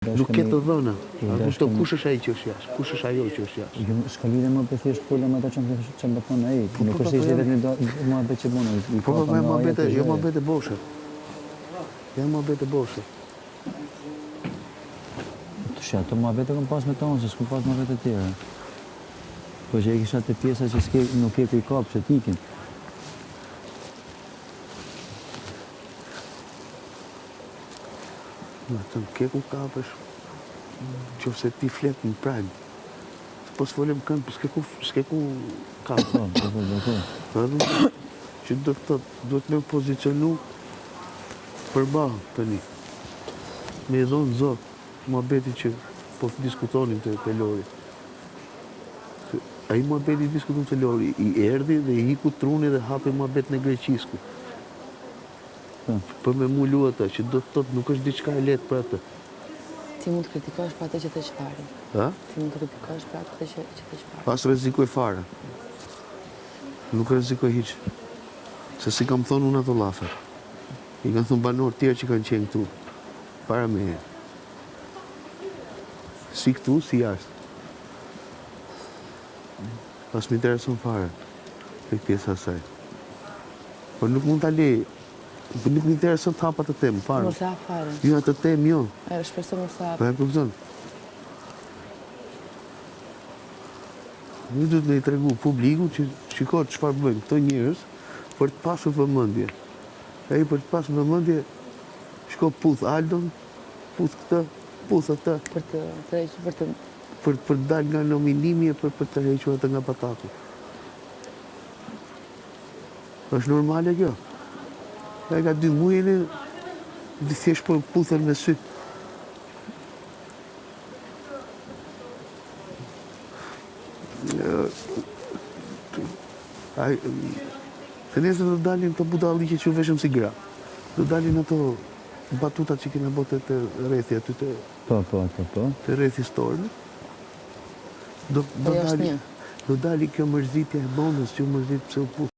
Nuk ke të dhëna. Kush është ai që është jashtë? Kush është ajo që është jashtë? S'ka lidhje më për thjesht folëm ata që më thonë ai. Nuk është se vetëm muhabet që bën. Po muhabet e boshe. Janë muhabet e boshe. Ato muhabet e kam pas me tonë, se s'kam pas muhabet e tjera. Po që e kisha të pjesa që nuk ke ku i kap, që t'ikin. Në të ke ku kapësh, që se ti flet në prajnë. Po s'folem kënd, s'ke ku kapë. Që do të thotë, duhet me pozicionu përballë tani. Me dhonë zot, muhabeti që po diskutonin të Lori. Ai muhabeti diskuton të Lori, i erdhi dhe i hiku truni dhe hapi muhabet në Greqisku. Për me mu luata, që do të thotë nuk është diçka e lehtë për atë. Ti mund të kritikosh për atë që të çfarë? Ha? Ti mund të kritikosh për atë që të çfarë? Pas rrezikoj fare. Nuk rrezikoj hiç. Se si kam thonë unë ato llafe. I kanë thonë banor tjerë që kanë qenë këtu. Para meje. Si këtu, si jashtë. Pas më intereson fare. Tek pjesa e saj. Po nuk mund ta lej. Nuk më intereson të hapa të temë, fare. Mos e hap fare. Jo, atë temë, jo. E shpresoj mos e hap. Po e kupton. Një duhet me i tregu publiku që shikoj çfarë bëjnë këto njerëz për të pasur vëmendje. Ai për të pasur vëmendje shko puth Aldon, puth këtë, puth atë. Për të dalë nga nominimi e për të hequr atë nga pataku. Është normale kjo. E ka 2 mujene, dhe thjesht për puthën me sy. Se nesër do dalin të budalli që veshëm si gra. Do dalin ato batutat që kena bote të rethi aty të... Po. Të rethi storën. Do dali kjo mërzitja e bondës që mërzit pëse u puth.